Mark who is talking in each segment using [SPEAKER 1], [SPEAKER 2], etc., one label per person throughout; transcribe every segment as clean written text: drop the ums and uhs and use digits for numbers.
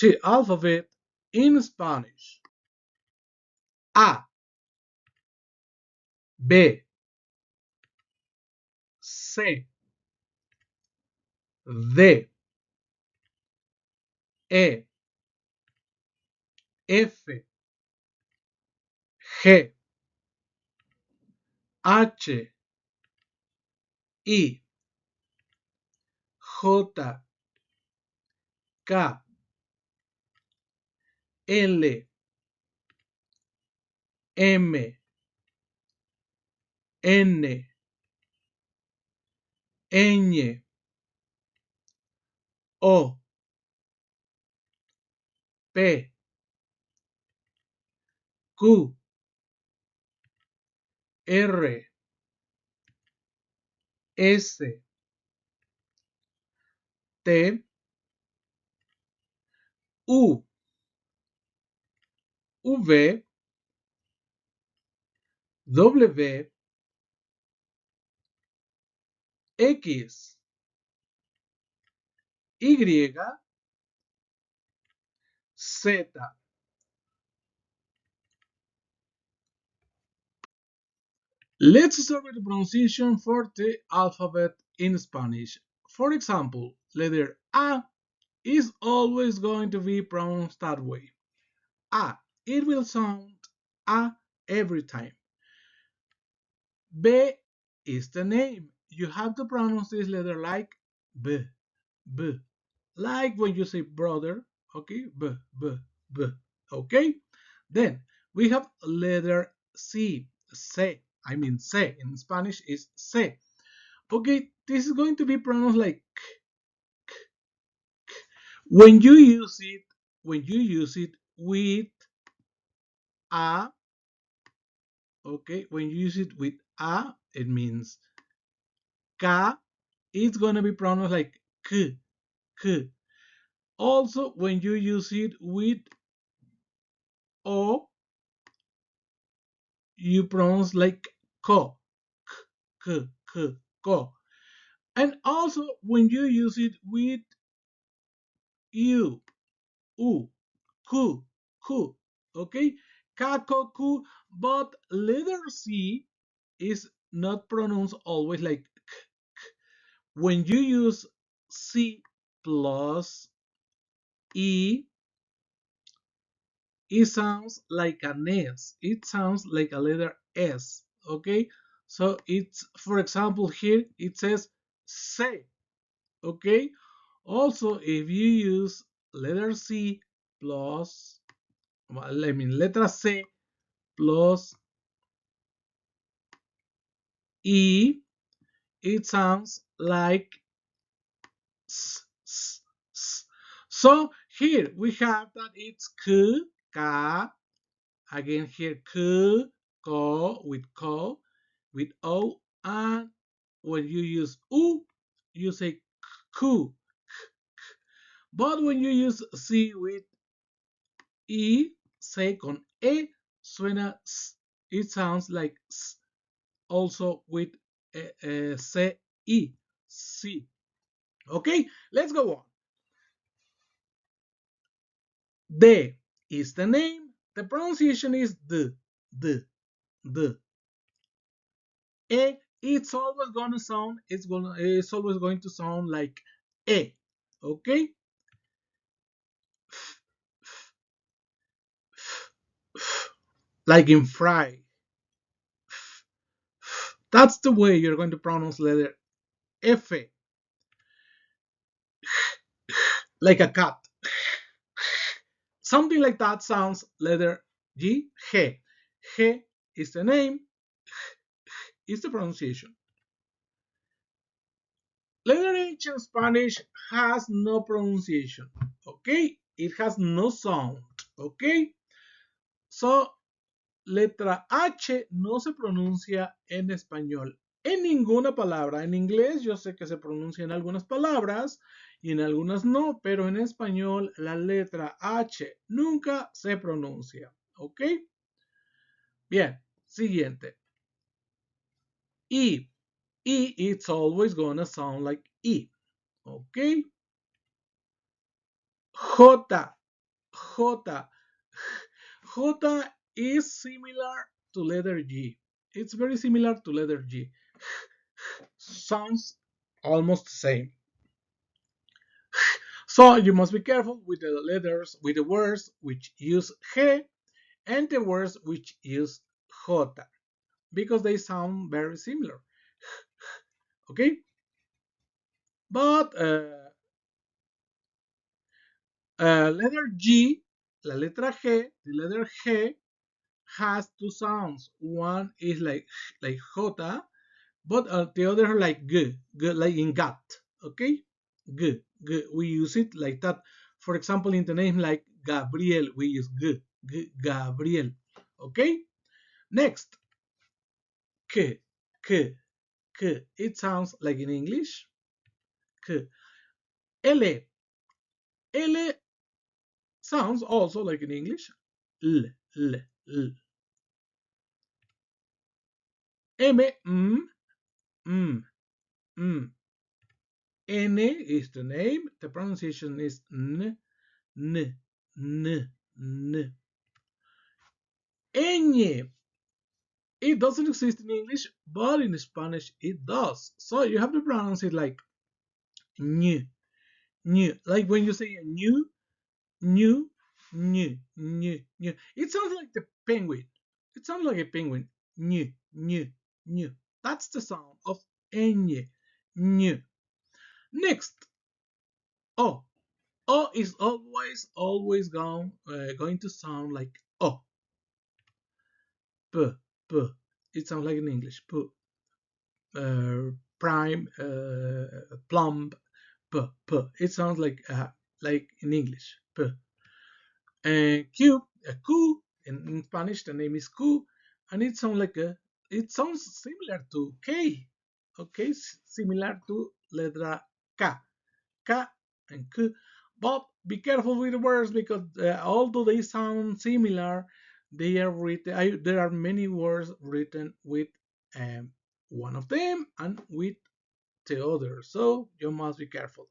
[SPEAKER 1] the alphabet in Spanish. A, B, C, D, E, F, G, H, I, J, K, L, M, N, Ñ, O, P, Q, R, S, T, U, V, W, X, Y, Z. Let's start with the pronunciation for the alphabet in Spanish. For example, letter A is always going to be pronounced that way. A. It will sound A every time. B is the name. You have to pronounce this letter like B, B. Like when you say brother, okay? B, B, B, okay? Then we have letter C, C. I mean C in Spanish is C. Okay, this is going to be pronounced like K, K, K. When you use it with A, okay, when you use it with A, it means K, it's gonna be pronounced like K, K. Also, when you use it with O, you pronounce like ko, k, k, ko. And also, when you use it with u, ku, ku, okay? Kako, ku, but letter C is not pronounced always like k, k. When you use C plus E, it sounds like an S. It sounds like a letter S, okay? So it's, for example, here it says se, okay? Also, if you use letter C plus, well, I mean, letter C plus E, it sounds like S, S, S. So here we have that it's K, K, again here K, Ko with O, and when you use U, you say Ku. But when you use C with E, say con E, suena S. It sounds like S. Also with C, E, C. Okay, let's go on. D is the name. The pronunciation is D, D, D. E, it's always gonna sound, it's always going to sound like E. Okay? Like in fry. That's the way you're going to pronounce letter F. Like a cat. Something like that sounds letter G, G. G is the name, is the pronunciation. Letter H in Spanish has no pronunciation, okay? It has no sound, okay? So, letra H no se pronuncia en español en ninguna palabra. En inglés yo sé que se pronuncia en algunas palabras y en algunas no, pero en español la letra H nunca se pronuncia, ¿ok? Bien, siguiente. E. E, it's always gonna sound like E, ¿ok? J. J. J is similar to letter G. It's very similar to letter G. Sounds almost the same. So you must be careful with the letters, with the words which use G and the words which use J, because they sound very similar. Okay? But letter G, la letra G, the letter G has two sounds. One is like J, but the other like G, like in got. Okay? G, G. We use it like that. For example, in the name like Gabriel, we use Gabriel. Okay? Next, K, K, K. It sounds like in English. K. L, L sounds also like in English. L, L, L. M, M, M. N is the name. The pronunciation is N, N, N, N. Ñ. It doesn't exist in English, but in Spanish it does. So you have to pronounce it like ñ, ñ. Like when you say new, new, new, new, new. It sounds like the penguin. It sounds like a penguin. New, new, new. That's the sound of ñ, new. Next, O. O is always going to sound like O. P, P. It sounds like in English. P. Prime, plumb, P, P. It sounds like in English. P. Q, Q. In Spanish, the name is Q, and it sounds similar to K. Okay, similar to letra K, K and K. But be careful with the words because although they sound similar, they are written. There are many words written with um, one of them and with the other. So you must be careful.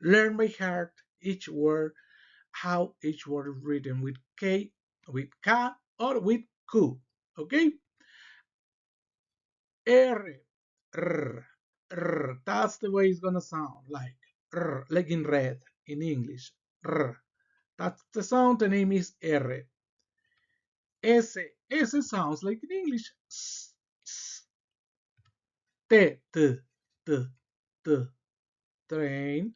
[SPEAKER 1] Learn by heart each word, how each word is written with K, or with Q. Okay? R, R, R. That's the way it's gonna sound, like R, like in red in English. R. That's the sound. The name is R. S, S sounds like in English. S, S. T, T, T, T. Train.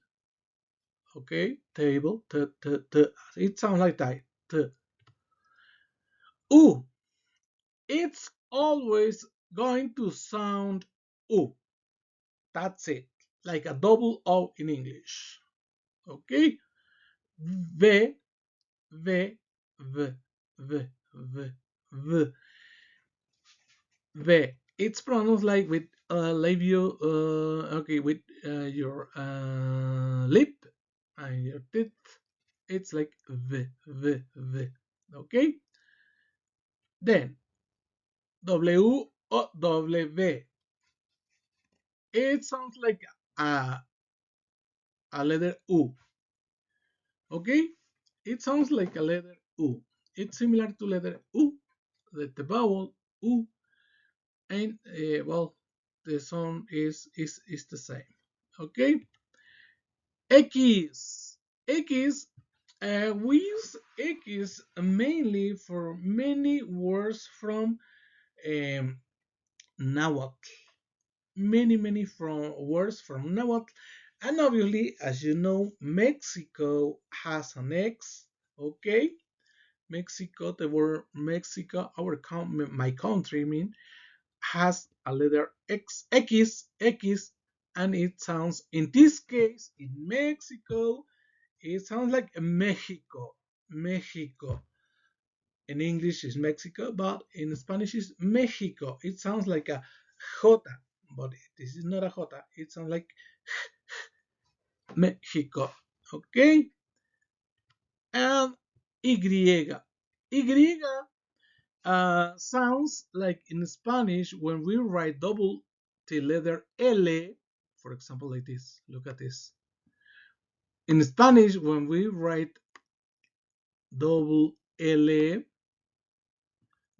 [SPEAKER 1] Okay, table. T, T, T. It sounds like that. T. U. It's always going to sound U. That's it. Like a double O in English. Okay? V, V, V, V, V, V, V. It's pronounced like with labio, okay, with your lip and your teeth. It's like V, V, V. Okay? Then W O W. It sounds like a, a letter U. Okay? It sounds like a letter U. It's similar to letter U, the vowel U, and well, the sound is the same. Okay? X. X. We use X mainly for many words from um, Nahuatl. Many from words from Nahuatl. And obviously, as you know, Mexico has an X. Okay? Mexico, the word Mexico, my country, has a letter X, and it sounds, in this case, in Mexico, it sounds like Mexico. In English is Mexico, but in Spanish is Mexico. It sounds like a J, but this is not a J. It sounds like Mexico. Okay? And Y. Y sounds like in Spanish when we write double the letter L, for example, like this. Look at this. In Spanish, when we write double L,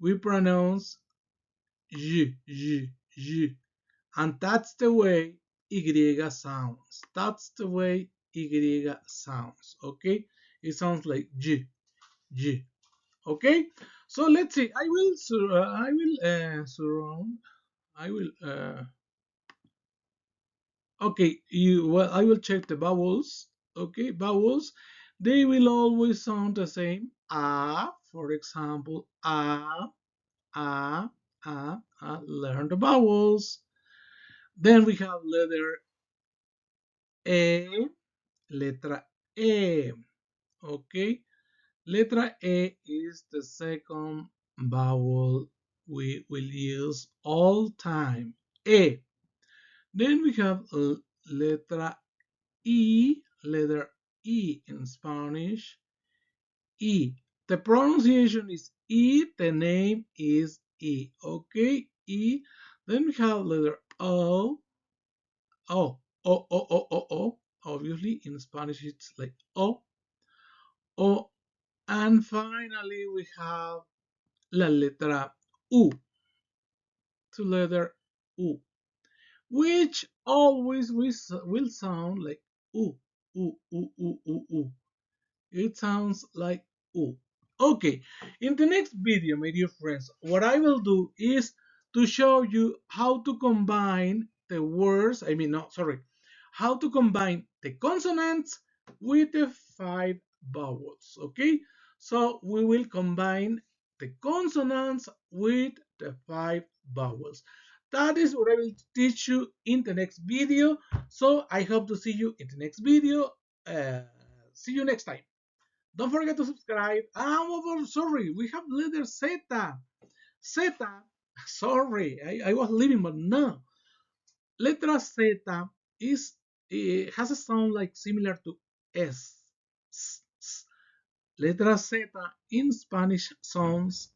[SPEAKER 1] we pronounce y, and that's the way Y sounds. That's the way Y sounds, okay? It sounds like y, okay? So let's see. I will okay, well, I will check the vowels. Okay, vowels, they will always sound the same. For example, a, learn the vowels. Then we have letter E, letra E. Okay, letra E is the second vowel we will use all time. E. Then we have letra E, letter E in Spanish. E. The pronunciation is E, the name is E. Okay, E. Then we have letter O. O, O, O, O, O, O. Obviously, in Spanish it's like O. O. And finally, we have la letra U, to letter U, which always will sound like U, U, U, U, U, U. It sounds like ooh. Okay, in the next video, my dear friends, what I will do is to show you how to combine the words, no, sorry, how to combine the consonants with the 5 vowels, okay? So we will combine the consonants with the 5 vowels. That is what I will teach you in the next video. So I hope to see you in the next video. See you next time. Don't forget to subscribe. Sorry, we have letter Z. Z. Sorry, I was leaving, but no. Letra Z is it has a sound like similar to S. Letra Z in Spanish sounds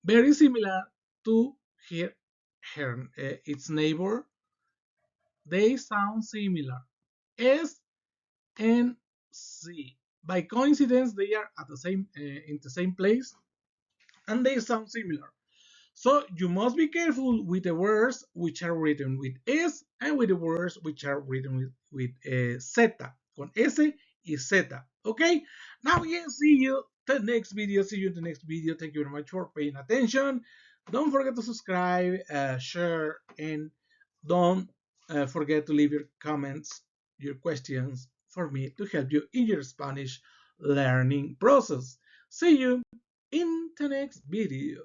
[SPEAKER 1] very similar to its neighbor. They sound similar. S and C. By coincidence, they are at the same in the same place, and they sound similar. So you must be careful with the words which are written with S and with the words which are written with Z, con S y Z. Okay? Now, yes, see you the next video. See you in the next video. Thank you very much for paying attention. Don't forget to subscribe, share, and don't forget to leave your comments, your questions for me to help you in your Spanish learning process. See you in the next video.